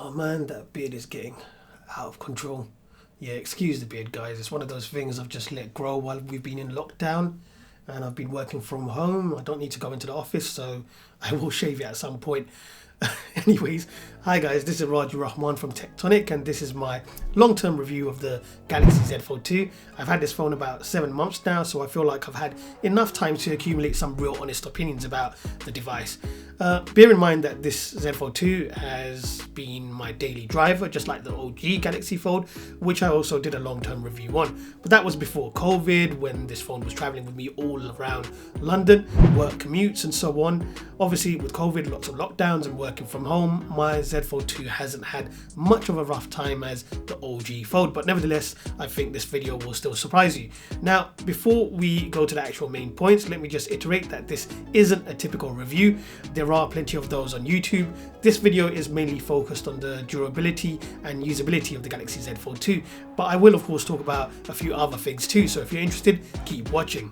Oh man, that beard is getting out of control. Yeah, excuse the beard, guys. It's one of those things I've just let grow while we've been in lockdown and I've been working from home. I don't need to go into the office, so I will shave it at some point. Anyways, hi guys, this is Raju Rahman from Techtonic and this is my long-term review of the Galaxy Z Fold 2. I've had this phone about 7 months now, so I feel like I've had enough time to accumulate some real honest opinions about the device. Bear in mind that this Z Fold 2 has been my daily driver, just like the OG Galaxy Fold, which I also did a long-term review on. But that was before COVID, when this phone was traveling with me all around London, work commutes and so on. Obviously with COVID, lots of lockdowns and working from home, my Z Fold 2 hasn't had much of a rough time as the OG Fold, but nevertheless, I think this video will still surprise you. Now, before we go to the actual main points, let me just iterate that this isn't a typical review. There are plenty of those on YouTube. This video is mainly focused on the durability and usability of the Galaxy Z Fold 2, but I will of course talk about a few other things too, so if you're interested, keep watching.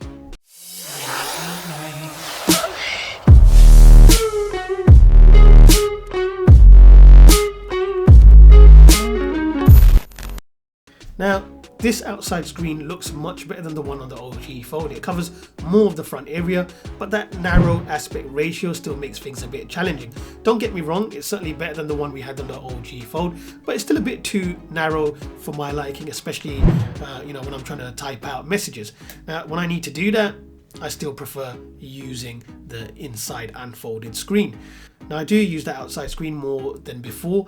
Now, this outside screen looks much better than the one on the OG Fold. It covers more of the front area, but that narrow aspect ratio still makes things a bit challenging. Don't get me wrong, it's certainly better than the one we had on the OG Fold, but it's still a bit too narrow for my liking, especially when I'm trying to type out messages. When I need to do that, I still prefer using the inside unfolded screen. Now I do use that outside screen more than before,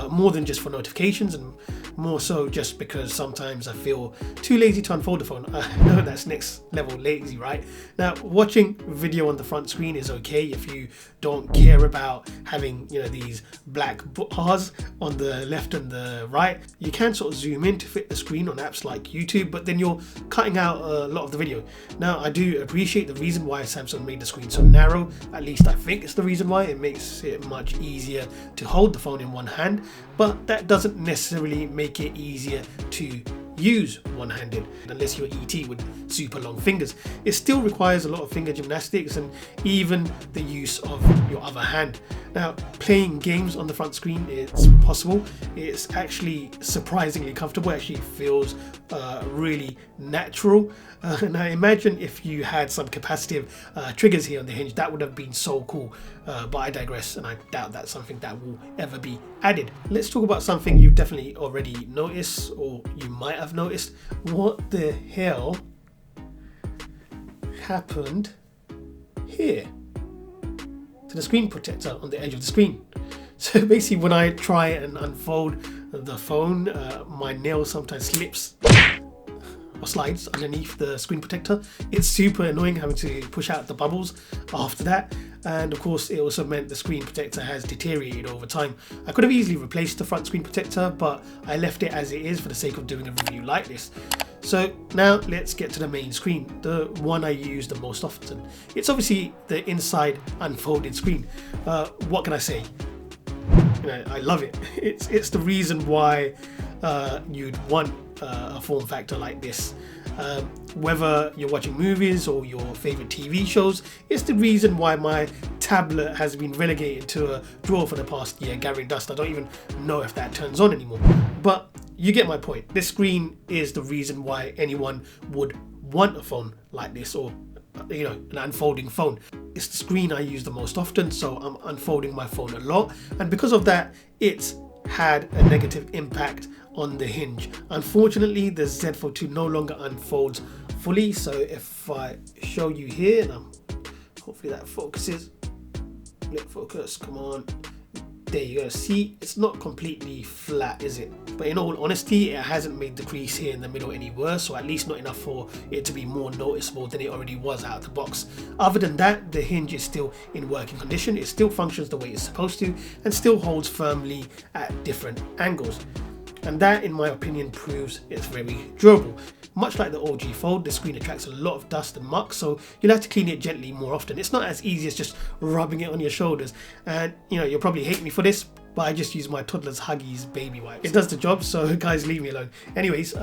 more than just for notifications and more so just because sometimes I feel too lazy to unfold the phone. I know that's next level lazy, right? Now watching video on the front screen is okay if you don't care about having these black bars on the left and the right. You can sort of zoom in to fit the screen on apps like YouTube, but then you're cutting out a lot of the video. Now I do appreciate the reason why Samsung made the screen so narrow. At least I think it's the reason why. It makes it much easier to hold the phone in one hand, but that doesn't necessarily make it easier to use one-handed unless you're ET with super long fingers. It still requires a lot of finger gymnastics and even the use of your other hand. Now, playing games on the front screen is possible. It's actually surprisingly comfortable. It actually feels really natural. Now imagine if you had some capacitive triggers here on the Hinge. That would have been so cool, but I digress and I doubt that's something that will ever be added. Let's talk about something you've definitely already noticed, or you might have noticed. What the hell happened here to the screen protector on the edge of the screen? So basically when I try and unfold the phone, my nail sometimes slips or slides underneath the screen protector. It's super annoying having to push out the bubbles after that, and of course it also meant the screen protector has deteriorated over time. I could have easily replaced the front screen protector, but I left it as it is for the sake of doing a review like this. So now let's get to the main screen, the one I use the most often. It's obviously the inside unfolded screen. What can I say? I love it. It's the reason why you'd want a form factor like this. Whether you're watching movies or your favorite TV shows, it's the reason why my tablet has been relegated to a drawer for the past year, gathering dust. I don't even know if that turns on anymore, but you get my point. This screen is the reason why anyone would want a phone like this, or an unfolding phone. It's the screen I use the most often, so I'm unfolding my phone a lot, and because of that, it's had a negative impact on the Hinge. Unfortunately, the Z Fold 2 no longer unfolds fully, so if I show you here, and hopefully that focuses. Let focus, come on. There you go. See, it's not completely flat, is it? But in all honesty, it hasn't made the crease here in the middle any worse, or at least not enough for it to be more noticeable than it already was out of the box. Other than that, the Hinge is still in working condition. It still functions the way it's supposed to and still holds firmly at different angles. And that, in my opinion, proves it's very durable. Much like the OG Fold, the screen attracts a lot of dust and muck, so you'll have to clean it gently more often. It's not as easy as just rubbing it on your shoulders. And you'll probably hate me for this, but I just use my toddler's Huggies baby wipes. It does the job, so guys, leave me alone. Anyways,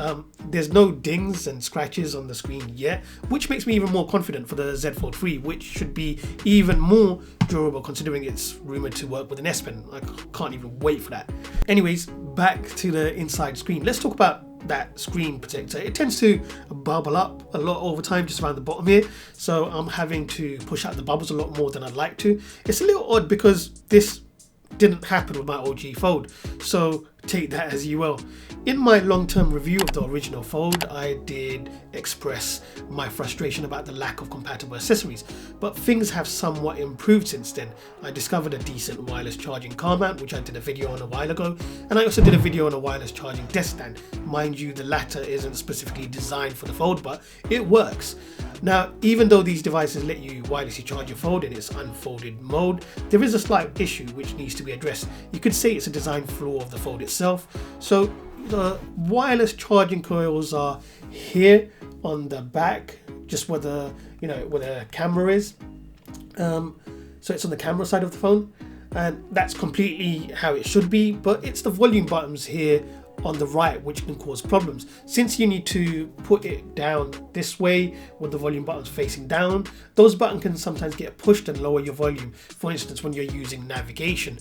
there's no dings and scratches on the screen yet, which makes me even more confident for the Z Fold 3, which should be even more durable considering it's rumored to work with an S Pen. I can't even wait for that. Anyways, back to the inside screen. Let's talk about that screen protector. It tends to bubble up a lot over time just around the bottom here, so I'm having to push out the bubbles a lot more than I'd like to. It's a little odd because this didn't happen with my OG Fold, so take that as you will. In my long-term review of the original Fold, I did express my frustration about the lack of compatible accessories, but things have somewhat improved since then. I discovered a decent wireless charging car mount, which I did a video on a while ago, and I also did a video on a wireless charging desk stand. Mind you, the latter isn't specifically designed for the Fold, but it works. Now, even though these devices let you wirelessly charge your Fold in its unfolded mode, there is a slight issue which needs to be addressed. You could say it's a design flaw of the Fold itself. So the wireless charging coils are here on the back, just where the where the camera is. So it's on the camera side of the phone, and that's completely how it should be. But it's the volume buttons here on the right which can cause problems. Since you need to put it down this way with the volume buttons facing down, those buttons can sometimes get pushed and lower your volume, for instance when you're using navigation.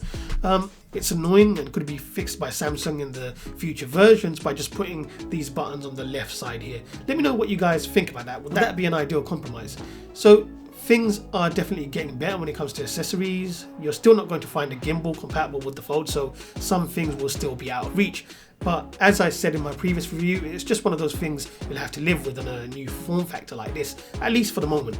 It's annoying and could be fixed by Samsung in the future versions by just putting these buttons on the left side here. Let me know what you guys think about that. Would that be an ideal compromise? So things are definitely getting better when it comes to accessories. You're still not going to find a gimbal compatible with the Fold, so some things will still be out of reach. But as I said in my previous review, it's just one of those things you'll have to live with on a new form factor like this, at least for the moment.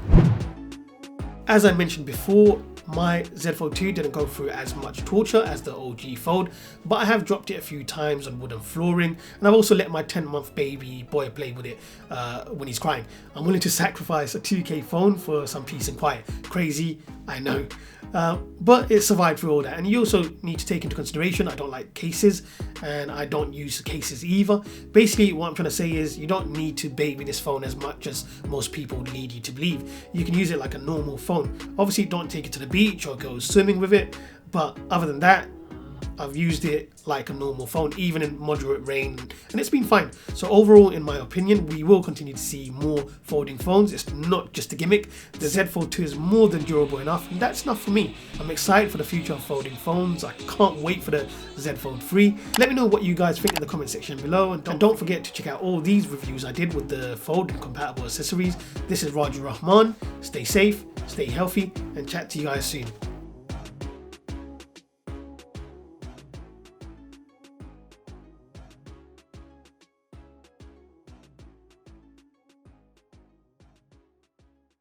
As I mentioned before, my Z Fold 2 didn't go through as much torture as the OG Fold, but I have dropped it a few times on wooden flooring, and I've also let my 10-month baby boy play with it when he's crying. I'm willing to sacrifice a 2K phone for some peace and quiet. Crazy, I know. But it survived through all that. And you also need to take into consideration, I don't like cases, and I don't use cases either. Basically, what I'm trying to say is you don't need to baby this phone as much as most people lead you to believe. You can use it like a normal phone. Obviously, don't take it to the beach or go swimming with it, but other than that, I've used it like a normal phone, even in moderate rain, and it's been fine. So overall, in my opinion, we will continue to see more folding phones. It's not just a gimmick. The Z Fold 2 is more than durable enough, and that's enough for me. I'm excited for the future of folding phones. I can't wait for the Z Fold 3. Let me know what you guys think in the comment section below, and don't forget to check out all these reviews I did with the Fold and compatible accessories. This is Raju Rahman. Stay safe, stay healthy, and chat to you guys soon.